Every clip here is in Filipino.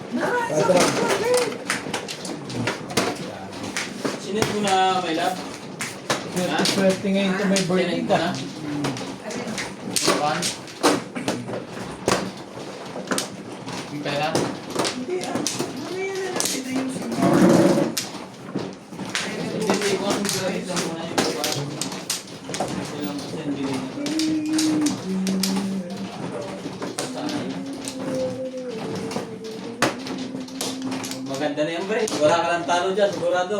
Ito lang. Sinit mo na, my love. Swerte ngayon ito may birthday Sinit mo ka. na. One. Yung pera. Hindi ah. Mamaya na natin ayusin. Hindi ko ang gawin lang muna yung baba. Ito lang kasi ang bilhin niya. Maganda na yung break. Wala ka lang talo dyan, sigurado.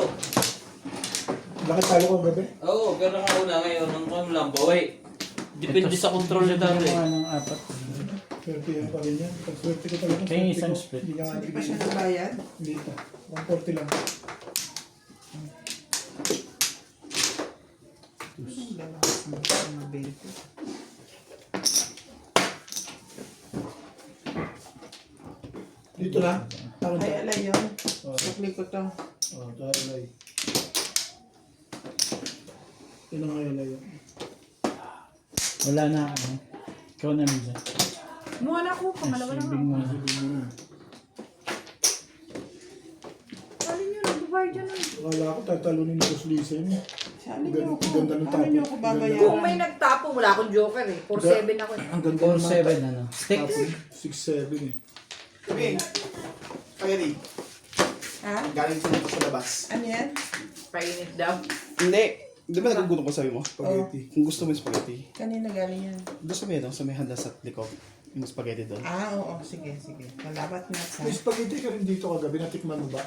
Bakit talo ko gabi? Oo, pero nakauna ngayon, ang kung lang, bawi. Depende sa control niya dati. Mga ng apat. Swerte yan pa rin yan. Pag swerte ko talaga. Kaya yung swerte isang ko. split. Hindi niya nga Hindi pa bigay. siya nabayad. Hindi pa. 140 lang. Lakas mo sa mga bento. Dito na. Tawag Ay, na. alay yun. Oh, Sukli ko to. tawag na. Ito na nga yun. Wala na ako. Ikaw na Liza. Kumuha na ako, pangalawa na nga. Saving mo na. Alin yun, nagbabayad dyan. Akala ko tatalunin ni Boss Lisa yun. Sabi niyo ako. Ganda ng Paano niyo ako Kung babayaran? may nagtapo, wala akong joker eh. 4-7 ako eh. Ang ganda ng 4-7 ano. Stick. 6-7 eh. Sabi, Pagani, Ha? galing sa sa labas. Ano yan? Painit daw. Hindi. Di ba nagugutom ko sabi mo? Spaghetti. Kung gusto mo yung spaghetti, Kanina galing yan. gusto mo yun, sa may handa sa likod. Yung spaghetti doon. Ah, oo. Sige, sige. Malabat na sa... May spaghetti ka rin dito kagabi. Natikman mo ba?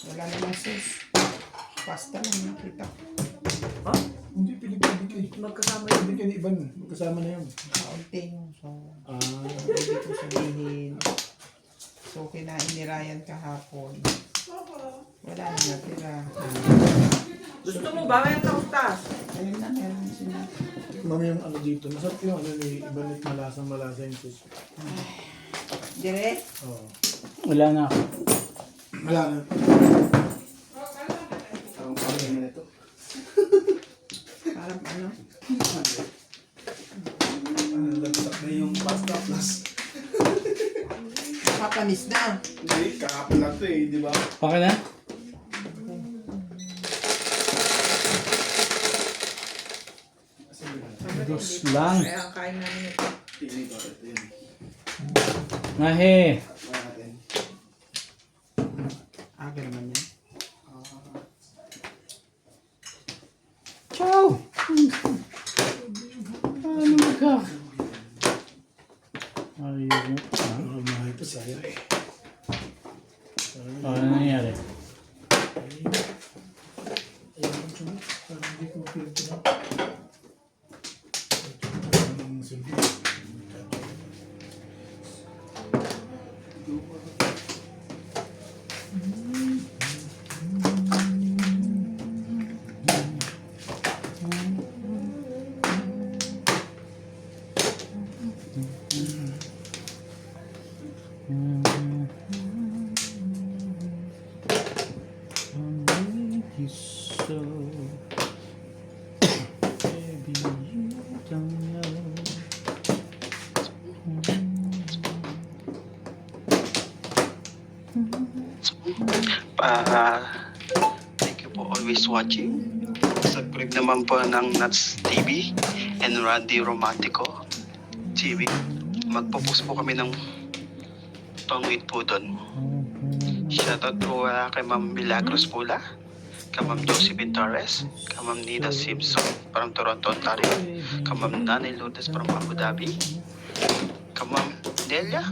Wala namang sauce. Pasta lang nakita ko. Hindi, pilig-pilig eh. Magkasama Hindi ka ni Iban. Magkasama na yun. Kaunti yung so... Ah. Hindi ko sabihin. So, kinain ni Ryan kahapon. Wala na natira. Gusto mo ba? May taustas. Ayun na, meron sila. Tikman mo yung ano dito. Masarap yung ano ni Iban at malasang-malasa yung sauce. Dire? Oo. Wala na ako. Wala na. Ang pagkain na ito. Parang ano? Lagsak na yung pasta plus. Papanis na. Hindi, kakapon lang to eh, di ba? Okay na? Dos lang. Kaya ang kain namin ito. Tingin ko, ito yun. Mahe. Kaya natin. Aga naman yan. Ciao! Paano magka? Ayun. Ha? Ang mahal ito sayang eh. Ano nangyari? Ayun ang sunod. Parang hindi ko mapilito na. Ang silbi. So, baby, you don't know. Thank you for always watching. Subscribe naman po ng Nuts TV and Randy Romantico TV. Magpo-post po kami ng tongwit po doon. Shoutout po kay Ma'am Milagros Pula, kay Ma'am Josephine Torres, kay Ma'am Nina Simpson from Toronto, Ontario, kay Ma'am Nanay Lourdes from Abu Dhabi, kay Ma'am Delia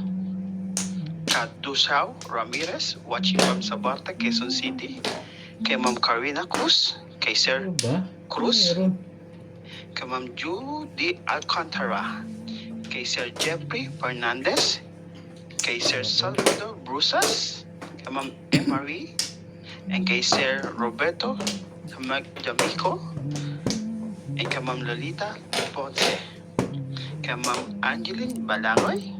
Kadusao Ramirez, watching from Sabarta, Quezon City, kay Ma'am Carina Cruz, kay Sir Ano ba? Cruz, Meron. kay Ma'am Judy Alcantara, kay Sir Jeffrey Fernandez, kay Sir Salvador Brusas, kay Ma'am Emery, and kay Sir Roberto Jamico, and kay Ma'am Lolita Ponce, kay Ma'am Angeline Balangoy.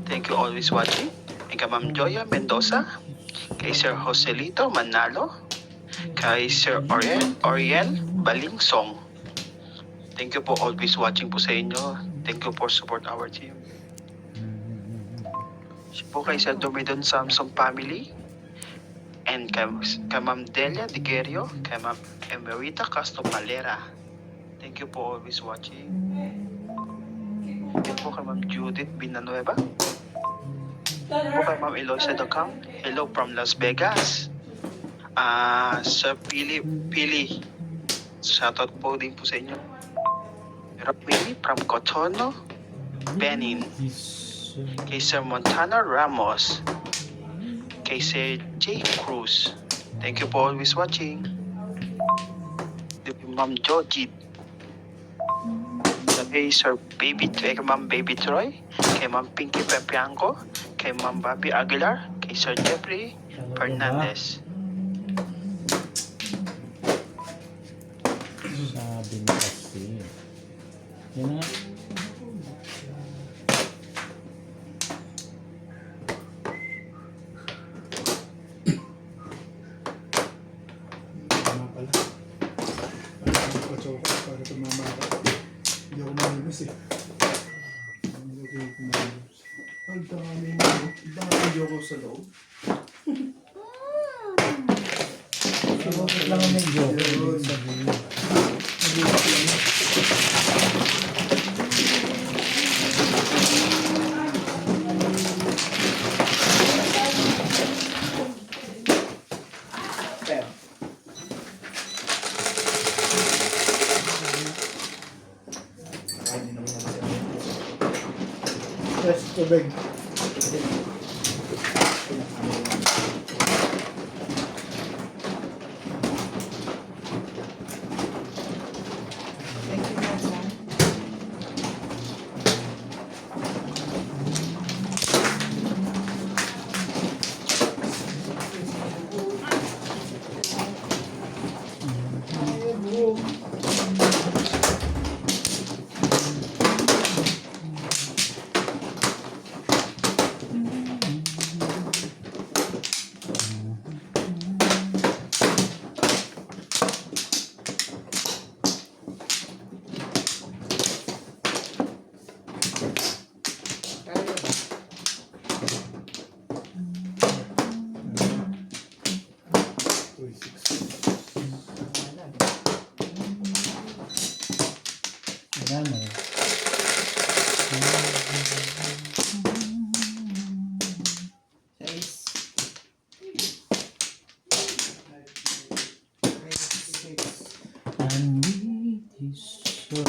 Thank you always watching. And kay Ma'am Joya Mendoza, kay Sir Joselito Manalo, kay Sir Oriel Balingsong. Thank you po always watching po sa inyo. Thank you for support our team. Siya po kay Sir Domidon Samson family. And kay Ma'am Delia Digerio, kay Ma'am Emerita Castro Palera. Thank you for always watching. Thank you po kay Ma'am Judith Binanueva. Thank you po kay Ma'am Eloisa Docam. Hello from Las Vegas. Sir Pili. Shoutout po din po sa inyo. Rapini from Cotono, Benin. Kay Sir Montana Ramos. Kay Sir J. Cruz. Thank you for always watching. Ma'am Georgie. Kay Sir kay Ma'am Baby Troy. Kay Ma'am Pinky Pepianco. Kay Ma'am Bobby Aguilar. Kay Sir Jeffrey Fernandez. Sabi mo kasi. Yan nga. Tama pala. Para pa-choco, para tumama ka. Hindi ako manilos eh. Hindi ako manilos. Ang dami mo. Dami joke sa loob. Bakit lang ang may joke? Yun. Sabihin. Yes, tubig. Thank you, Masa. Yan na. Size. 26. I need this so.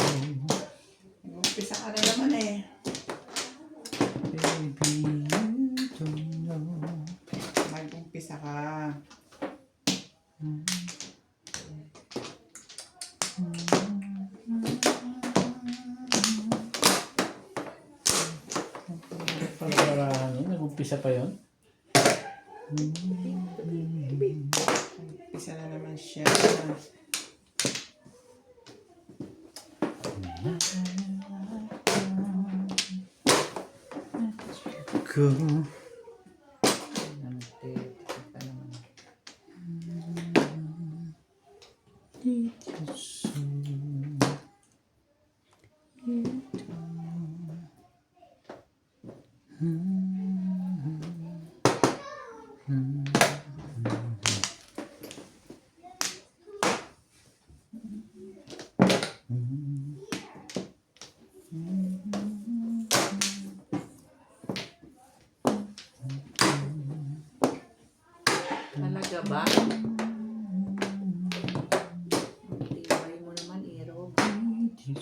Umpisa ka na naman eh. Baby, you don't know. Mag-umpisa ka. Pagkarahan yun, nag-umpisa pa yun. Umpisa na naman siya. Go. Talaga ba? Tibay mo naman, Ero. Hindi.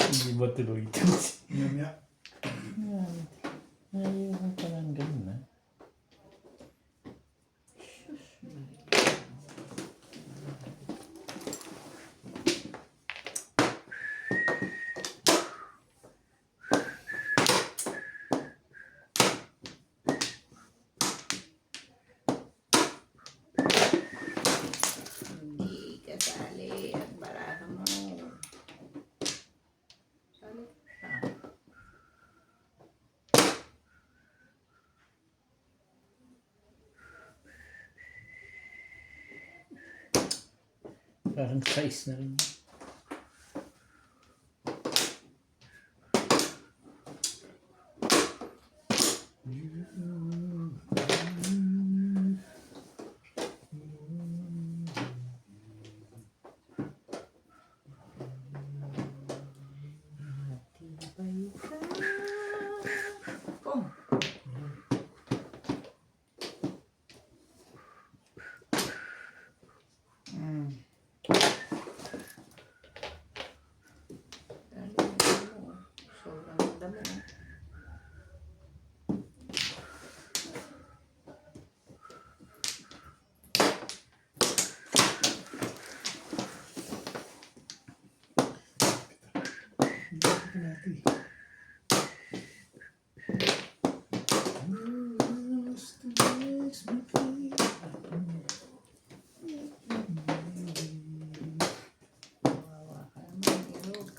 Hindi ba tuloy ito? Mamaya. Ayaw ko pa lang ganun, ha? Parang size na rin. Tibay ka. Oh, Mm. dali mo. Sobrang dami. Kawawa ka naman, Irog.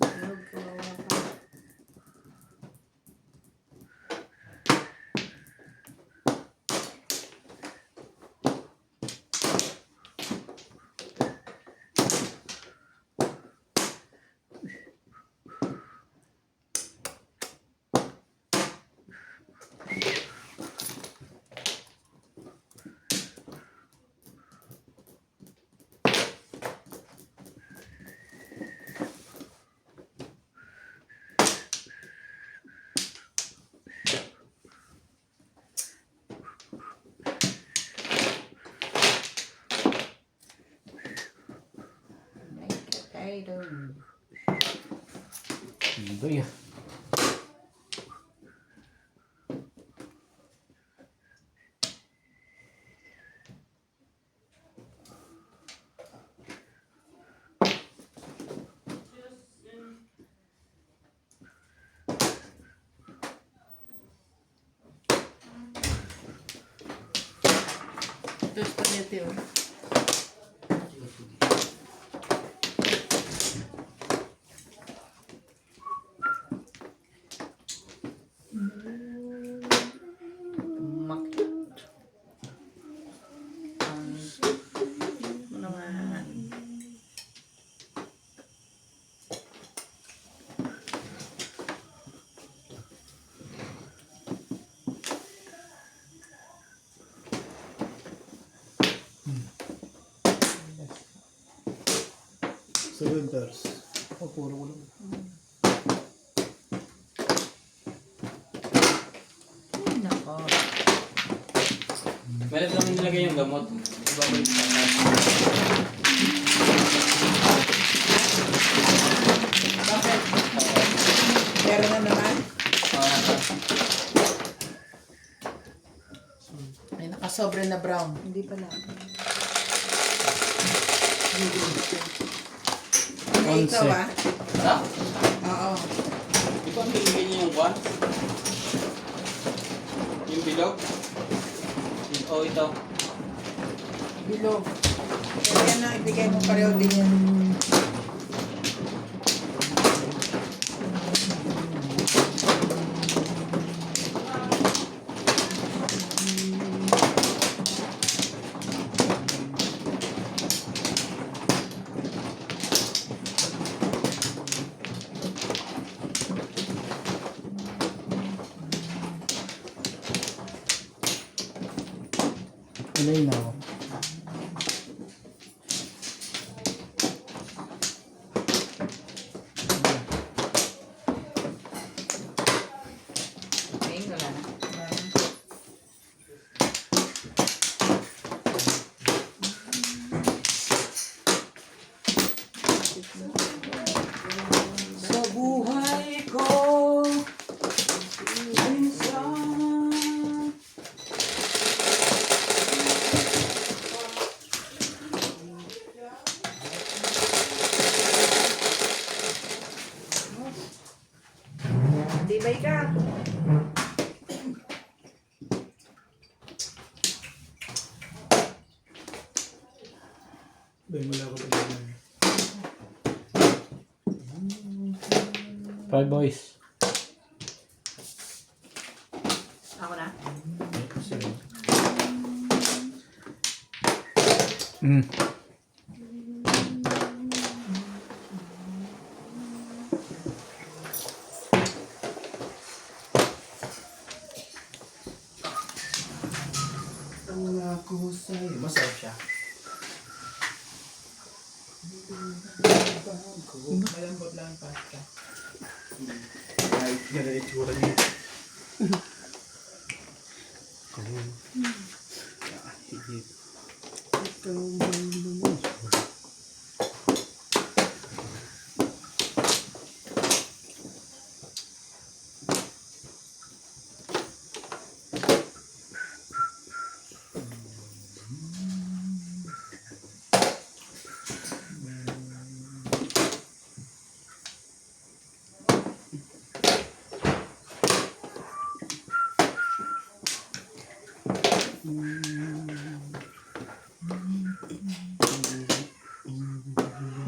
Irog, kawawa ka. Make it title. Iba ah. Ito spaghetti, oh. Makit. Ano naman? Cylinders. Oh, puro ko lang. Ay, nako. Meron lang nilagay yung gamot. Ibabalik sa akin. Bakit? Meron na naman. May nakasobre na brown. Hindi pala. Ay, ikaw ah. Tara? Oo. Di ba binigyan niyo yung kwan? Yung bilog? Oh, ito. Bilog. Kaya yan na, ibigay mo pareho din yan. Ilay na ako. Ayun, wala na. Sa buhay ko, minsan Tibay ka. Dahil wala ko talaga. 5 boys. Ako na. Mm. Pangako sa'yo. Masarap siya. Malambot lang ang pasta. Kahit yan ang itsura niya. Higit.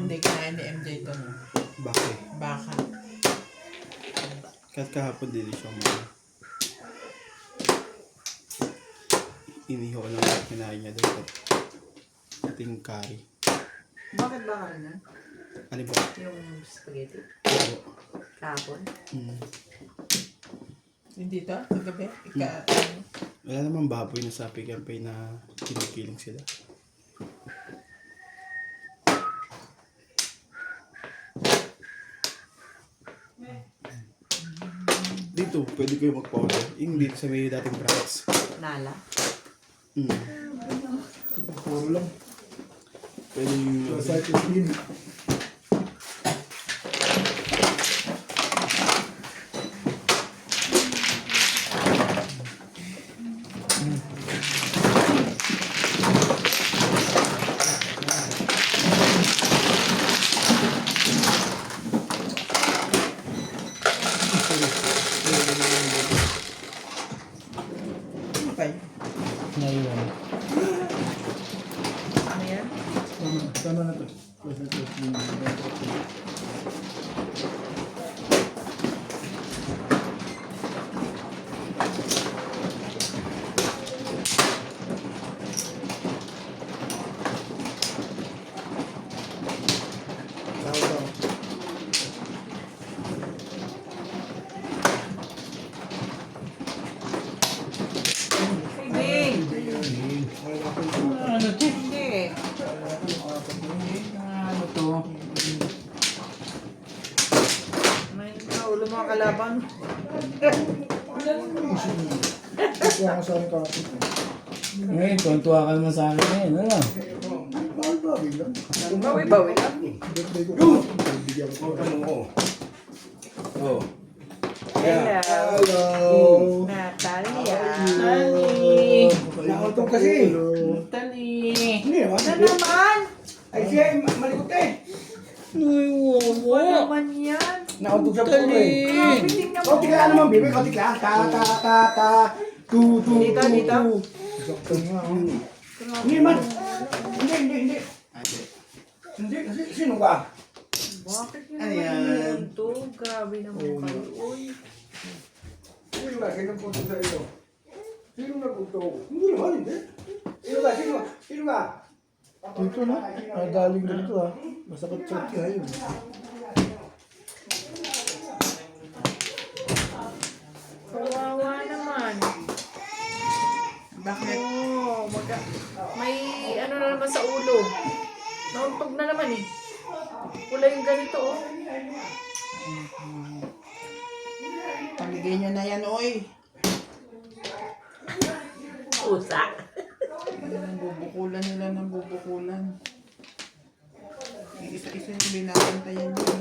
Hindi kinain ni MJ ito, no? Bakit? Baka. Kahit kahapon din siya mga iniho lang ang kinain niya doon at ating curry. Bakit ba ka rin yan? Ano ba? Yung spaghetti? Oo. Kahapon? Hindi to? Kagabi? Wala namang baboy na sa Pigampay na kinikiling sila. Dito, pwede kayo mag-order. Yung dito sa may dating branch. Nala? Puro lang. Pwede yung... Sa site is in. Okay. Ngayon. Ano yan? Tama na to. Basta to. Hindi. Ano to? Hindi. Ano to? May ulo mga kalaban. Ito ako sa akin kapit. Ngayon, tuntua ka naman sa akin ngayon. Ano? Bawi lang. Bawi-bawi lang. Birthday ko kapit. Bigyan ko. Oo. Oo. Hello. Hello. Natalia. Nakauntong kasi. Tali. Hindi naman. Ano naman? Ay siya, malikot eh. Ano naman yan? Nakauntong sa puno eh. Grabe, tingnan mo. Kautik lang naman, bebe. Kautik lang. Ta. Tu. Dito, dito. Sakto nga. Oh. Hindi man. Hindi. Hindi, kasi sino ka? Bakit yun Ano naman yan? yun to? Grabe naman kayo. Uy. Sino ka? Sino nagpunto sa iyo? Sino nagpunto? Hindi naman, hindi. Sino ka? Sino ka? Dito na. Galing na dito ah. Masakit sa tiya yun. Kawawa naman. Bakit? Oo, may ano na naman sa ulo. Nauntog na naman eh. Wala yung ganito oh. Paligay nyo na yan, oy. Pusa. Bubukulan nila ng bubukulan. Isa-isa yung binabantayan nyo.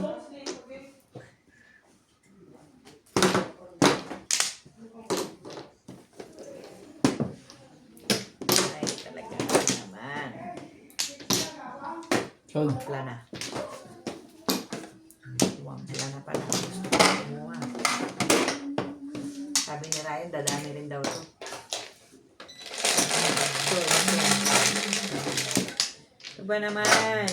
Ay, talaga naman. Chod. Wala na. Wala na pala. Gusto ko kumuha. Sabi ni Ryan, dadami rin daw to. Ito ba naman?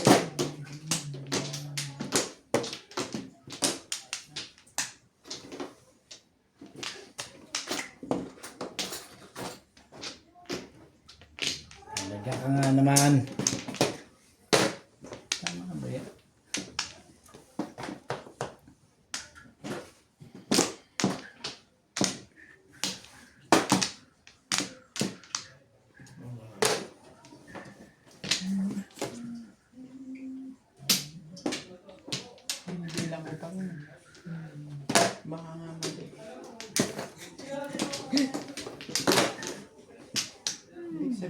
Talaga ka nga naman. Tama ka ba yan?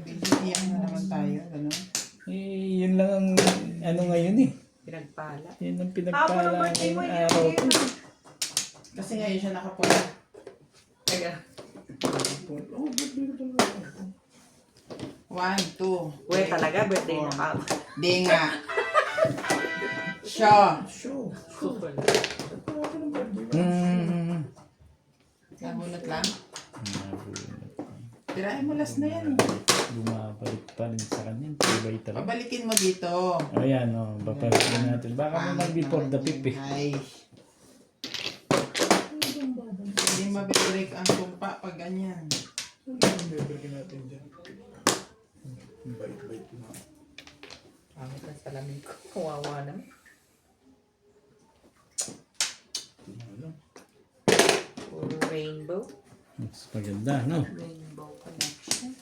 Iiyak na naman tayo, ano? Eh, yun lang ang ano ngayon eh. Pinagpala. Yun ang Hapon pinagpala ang birthday mo, ngayong araw ko. Kasi ngayon siya nakapula. Teka. Oh, birthday ko talaga. 1, 2. Uwe, talaga, birthday na ka. Di nga. Siya. Show. Super. Nabunot lang. Tirahin mo last na yan. Bumabalik pa rin sa kanya. Tibay talaga. Pabalikin mo dito. O yan o. Babalikin natin. Baka naman before the pip eh. Ay. Hindi mabibreak ang sumpa pag ganyan. Bibigyan natin dyan. Bait-bait na. Pangit ang salamin ko. Kawawa naman. Puro rainbow. Mas maganda, no? Rainbow connection.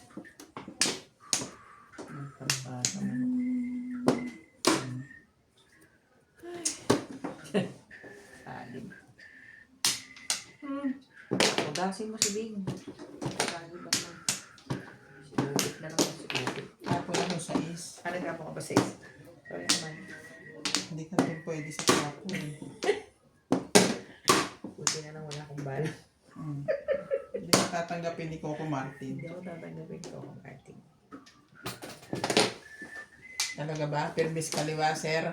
Ang pambata mo. Salim. Udasin mo si Bing. Lagi ba naman? Si Ubit na naman si Ubit. Tapos ako sa is. Ano ka pa ba sa is? Sorry naman. Hindi ka rin pwede sa kapo eh. Buti na lang wala akong bala. Hindi ka tatanggapin ni Coco Martin. Hindi ako tatanggapin ko kung karting. Talaga ba? Permis kaliwa, sir.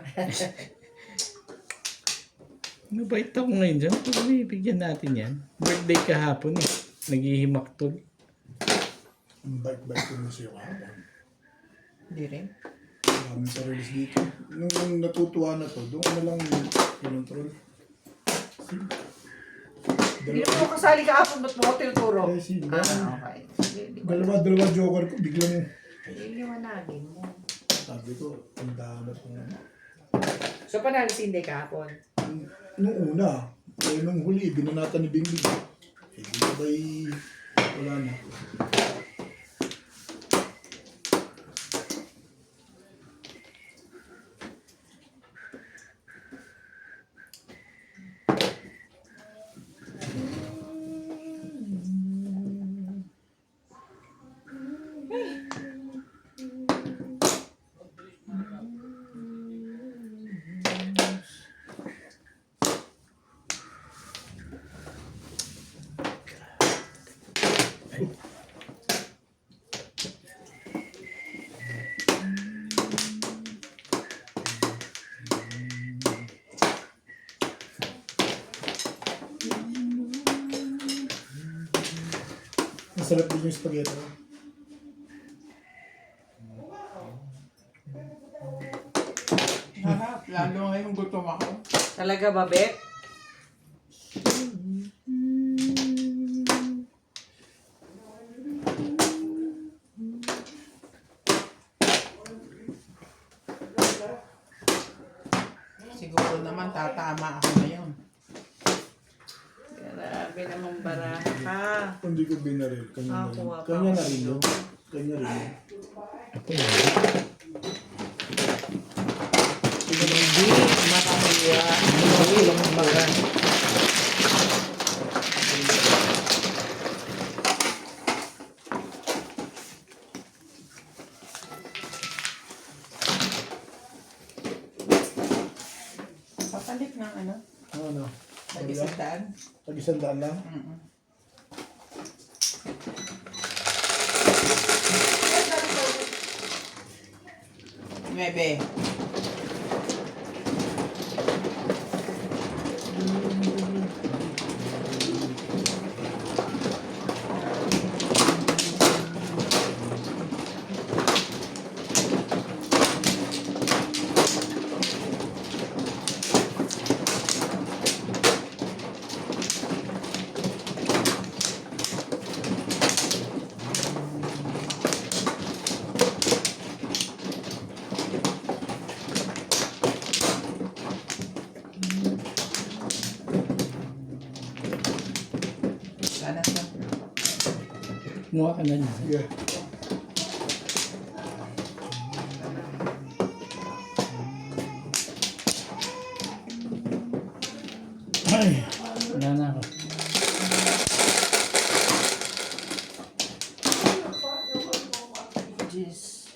Mabait ako ngayon dyan. Bibigyan natin yan. Birthday kahapon eh. Naghihimaktol. Ang bait-bait ko na siya kahapon. Hindi rin. Maraming pa-release dito. Nung natutuwa na to, doon ko na lang control. Hindi naman ako kasali kahapon, ba't mo ako tinuturo? Eh, sige. Okay. Sige, Dalawa joker ko, biglang liwanagin mo. sabi ko, ang dami ko na. So, panalo si Inday kahapon. Nung una, eh, nung huli, binanatan ni Bingbing. Eh, dito ba'y wala na. Masarap din yung spaghetti. Harap. Lalo ngayon gutom ako. Talaga ba, Bek? Siguro naman tatama ako ngayon. Grabe namang baraha ka. Hindi ko binaril. Kanya na rin. Nakakuha pa Kanya na ako. rin yun. Kanya rin yun. Hindi makahiya. Hindi makahiya. Papalit ng ano? Ano? Nag-isandaan? Tag-100 lang? Bebe. Sana siya. Kumuha ka na niya. Sige. Ay, wala na ako. Jis.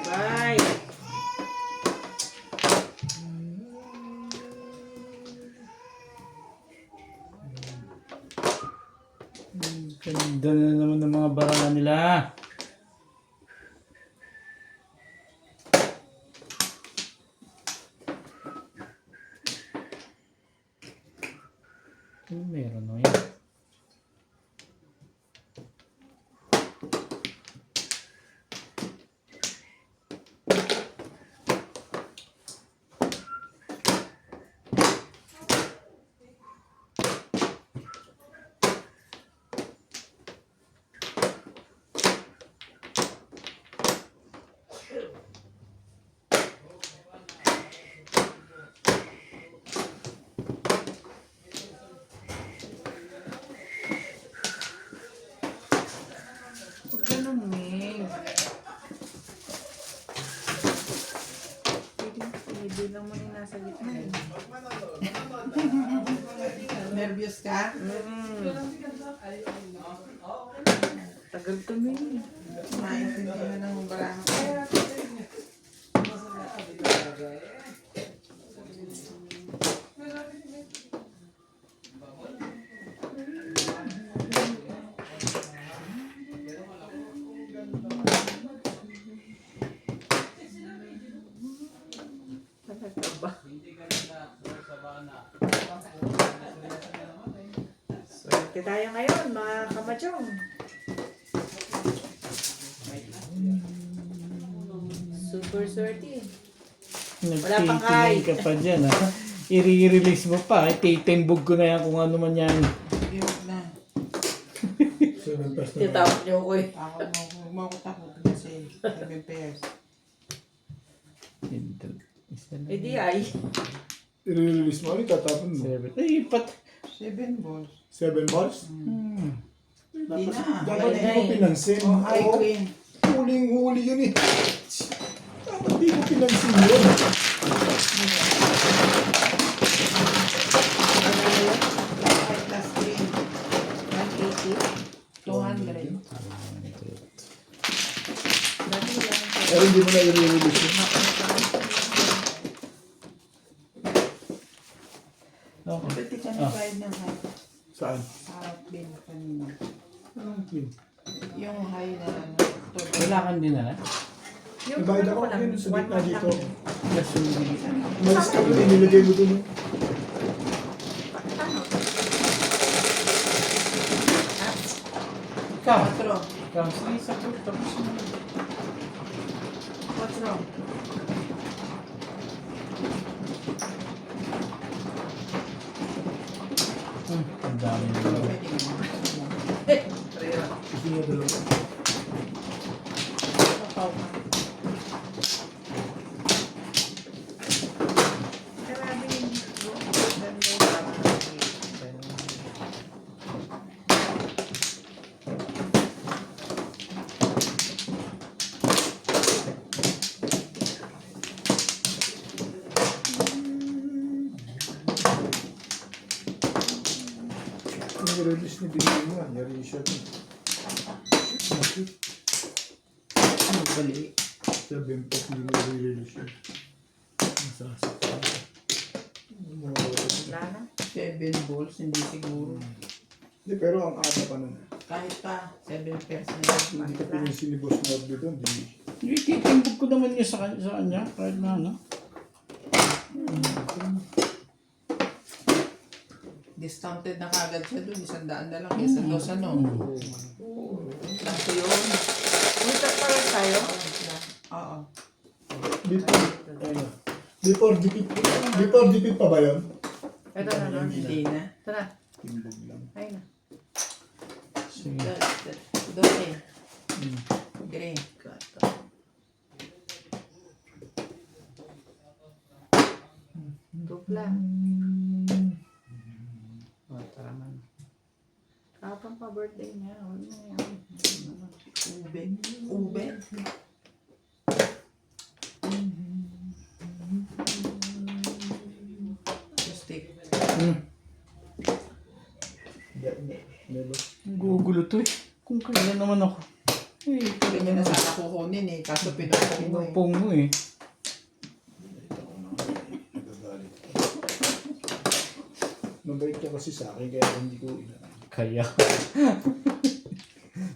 Bye. Ganda na naman ng mga bara nila. Meron na yan. Ganun, Ming. Pwede lang mo yung nasa gitna eh. Nervous ka? Tagal tumingin. Maintindihan ng bara ko. Talaga ba? Swerte tayo ngayon, mga kamachong. Super swerte. Wala pang Nagtitingin high. ka pa dyan, ha? I-release mo pa. Titimbog ko na yan kung ano man yan. Yun na. 7 plus na. Titawag niyo ko eh. Ako mo ko takot kasi 7 pairs. Isa lang. Eh di ay. I-release mo ulit, tatapon mo. 7. Ay, 7 balls. 7 balls? Di na. Dapat Ay, di ko ay. pinansin. Oh, high Oo, queen. huling-huli yun eh. Dapat di ko pinansin yun. High plus queen. 180. 200. Dami lang. Pero hindi mo na i-release yun. Okay. Pwede ka nag-ride ng high. Saan? Sa bin kanina. Anong queen? Yung high na ano. Wala kang dinala? Yung Nabayad ano ako, ko lang, yun, sa 1 gitna month dito. lang. Plus yung bilisan. Malis ka doon, inilagay mo doon. Ano? Ikaw. What's wrong? Ikaw. Sige, sakot. Tapos mo. What's wrong? Ang dami na lang. Pwede mo. Gusto niya dalawa. Papaw ka. Marami yung ganda yung tama. Yung i-release ni Binigay mo nga, yari siya doon. Bakit? Ano bali? 7 plus hindi mo i-release yun. Nasasaktan. Wala na. 7 balls, hindi siguro. Hindi, pero ang ada pa nun. Kahit pa, 7 pairs na yun. Hindi ka pinansin ni Boss Marby doon. Titimbog ko naman niya sa kanya. Kahit na ano. Discounted na kagad siya doon. 100 na lang kaysa dos ano. Lang ko yun. Umitak pa rin tayo. Oo. Before dipit pa ba yun? Ito na nun. Hindi na. Ito na. Timbog lang. Ayun na. Sige. Dos eh. Green. Dupla. Oh, tara man. Kapang pa-birthday niya. Ano yan? Ube. Ube. Stick. Hindi, Never. Ang gugulo to eh. Kung kailan naman ako. Eh, Hindi niya na sana kukunin eh. Kaso pinupong mo eh. pinupong mo eh. Nagagalit. Mabait ka kasi sa akin kaya hindi ko Kaya.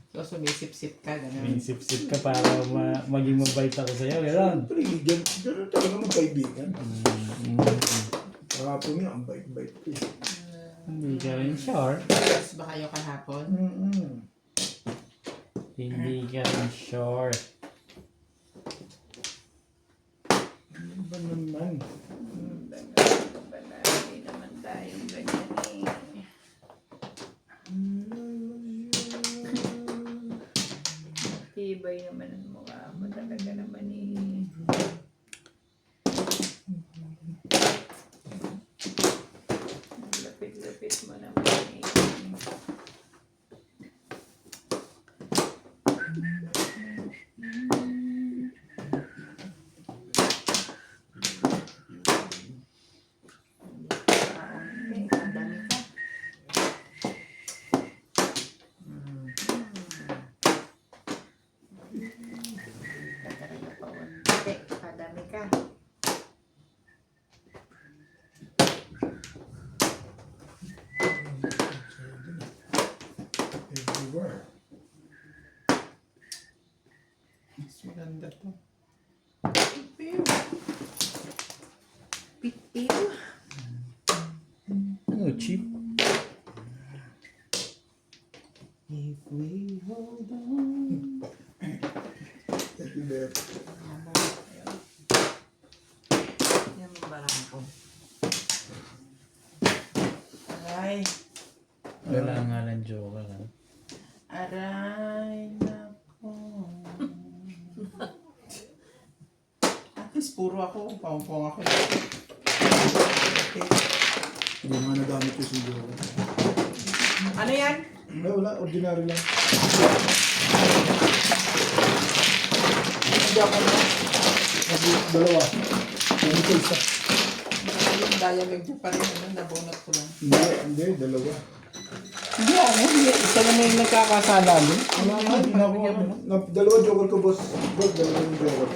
So sumisip-sip ka. Ganun. May sip-sip ka para maging mabait ako sa'yo. Gano'n. Siyempre, ganun talaga magkaibigan. Mm. Kahapon nga, ang bait-bait ko. Hindi ka rin sure. Tapos ba kayo kahapon? Hindi ka rin sure. Ano ba naman? Hindi naman tayong ganyan eh. Tibay naman ang mukha mo talaga naman eh. Lapit-lapit mo naman eh. Okay, ang dami ka. Talaga pa unti. Kadami ka. Everywhere. Mas maganda to. Pipiw. Ano, cheap? If we hold on. Thank you, Beth. Yan ang barang ko. Aray. Wala nga lang joker. Ha? Aray. Nako. At least puro ako. Pangpong ako. Hindi naman nagamit ko si Joe. Ano yan? Wala, ordinary lang. Hindi ako na. Dalawa. Hindi ko isa. Yung diamond ko pa rin. Ano, nabunot ko lang. Hindi, dalawa. Hindi ako. Isa na may nagkakasala doon. Wala nga, hindi na ako. Dalawa joker ko, boss. Boss, dalawa yung joker.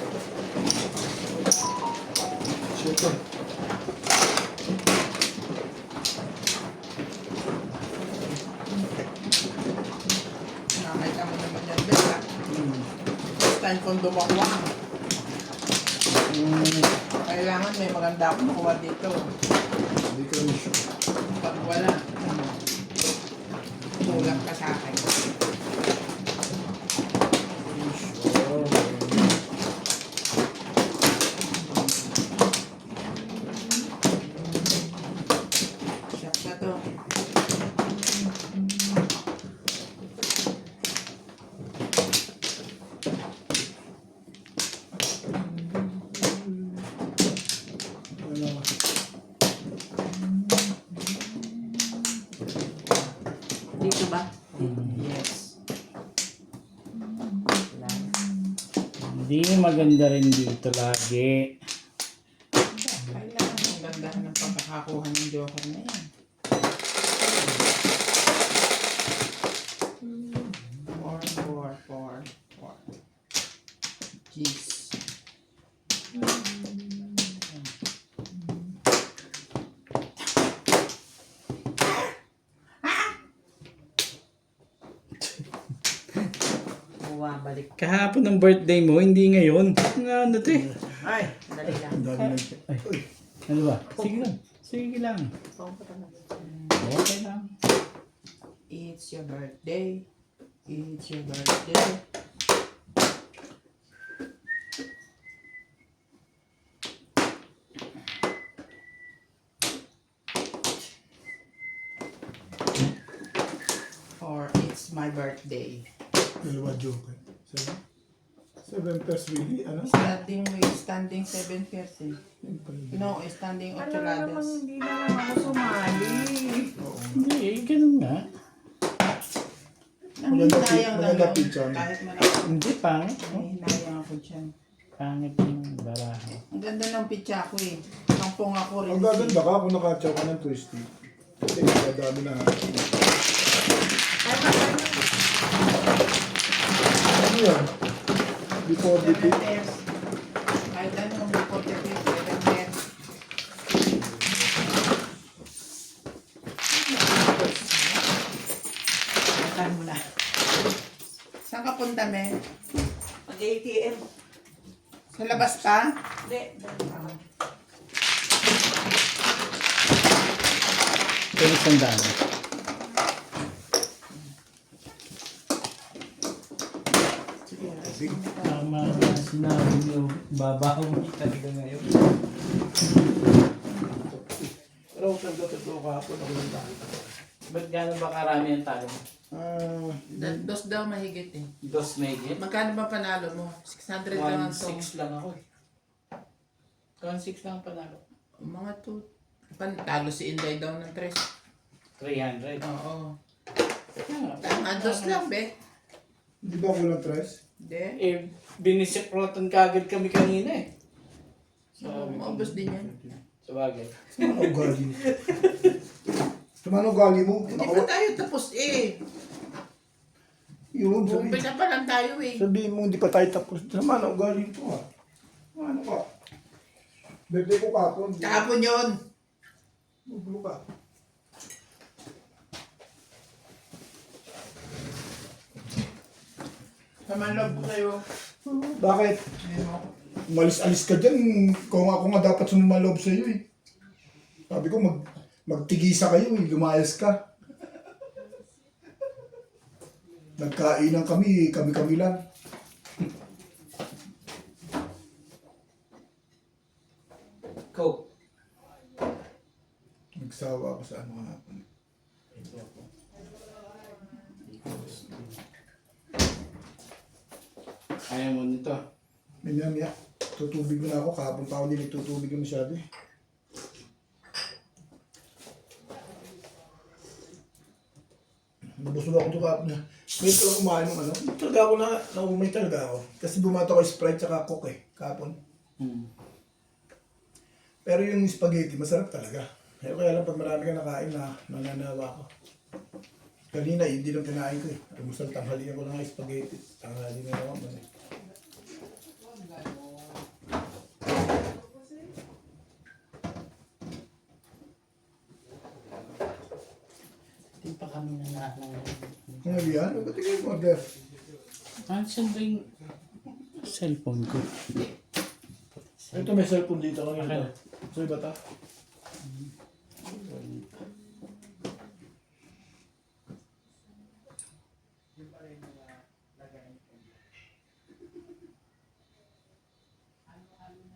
Shit eh. Nakakita mo naman yan, Beth, ha? First time kong dumakwang. Kailangan may maganda akong makuha dito. Hindi ko rin sure. Pag wala, tulak ka sa akin. Siyak na to. Dito ba? Yes. Hindi maganda rin dito lagi. Kailangan ang gandahan ng pagkakakuha ng joker na yan. Four. Jeez. Bumabalik. Kahapon ng birthday mo, hindi ngayon. Nga ano to eh. Ay, dali lang. Ang dami lang. Uy, Ano ba? Sige lang. Sige lang. Okay lang. It's your birthday. It's your birthday. Or it's my birthday. dalawa joker. Seven pairs really, ano? Standing 7 pairs eh. No, standing 8 Alam mo naman, ladders. hindi na lang ako sumali. Hindi eh, ganun nga. Nanghinayang lang maganda yun. pizza. Kahit malaki. Hindi, pangit. Oh. Nanghinayang ako dyan. Pangit yung baraho. Ang ganda ng pizza ko eh. Kampong ako rin. Ang gaganda ka kung nakatsaw ka ng twisty. Kasi madami na. yan? Before the Seven years. Kahit ano, before the date, 7 years. Saan mo na? Saan ka punta, men? Mag-ATM. Sa labas pa? Hindi. Pero sandaan. Tama na sinabi niyo, babaw mo talaga ngayon. Pero ako nagtotoo kahapon ako ng talo. Ba't gano'n ba karami ang talo mo? Dos daw mahigit eh. Dos medyo? Magkano ba panalo mo? 600 lang ang song. 1-6 lang ako eh. 1-6 lang ang panalo. Mga to. Talo si Inday daw ng 3. 300. Oo. Yeah. Tama, dos lang, be. Hindi ba kulang tres? Hindi. Eh, binisiprotan kagad kami kanina eh. Maubos din yan. Sa bagay. Sumano ugali mo? Sumano ugali mo? Hindi pa tayo tapos eh. Yun, Umpisa pa lang tayo eh. sabihin mo, hindi pa tayo tapos. Sumano ugali ito ha? Ano ka? Birthday ko kahapon. Kahapon yun. Bubulo ka. Naman loob ko sa'yo. Bakit? Ano? Umalis-alis ka dyan. Kung ako nga dapat sumamalob sa iyo eh. Sabi ko, magtigisa kayo eh. Lumayas ka. Nagkainan kami, kami-kami lang. Coke. Nagsawa ako sa ano kahapon. Ayaw mo nito. Maya-maya, tutubig mo na ako. Kahapon pa ako din nagtutubig yung masyado eh. Nabusog ako ito kahapon na. Ngayon ko lang kumain ng ano. Talaga ako naumay talaga ako. Kasi bumato ko Sprite tsaka Coke eh, kahapon. Pero yung spaghetti, masarap talaga. Kaya lang pag marami ka nakain na nananawa ko. Kanina, hindi lang kinain ko eh. Almusal, tanghalian ko lang ang spaghetti. Tanghali na naman man eh. Hindi pa kami nananang. Ano yan? Ba't ikaw yung order? Saan ba yung cellphone ko? Ito may cellphone dito kanina. So iba ta?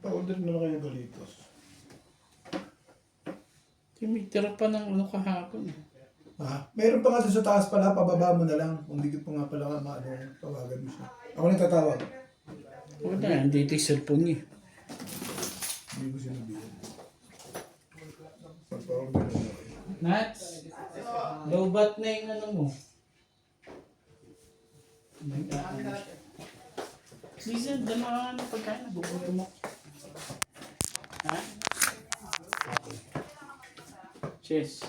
Pa-order na lang kayo Doritos. May tira pa ng ano kahapon. Meron pa nga doon sa taas pala, pababa mo na lang. Kung di ko pa nga pala tawagan mo siya. Ako na tatawag. Wala, andito yung cellphone niya. Hindi ko sinabihan. Pagpa-order na lang kayo. Nats, low bat na yung ano mo. Lisa, dama na pagkain. Bubuto mo. Ha? Okay. Cheers.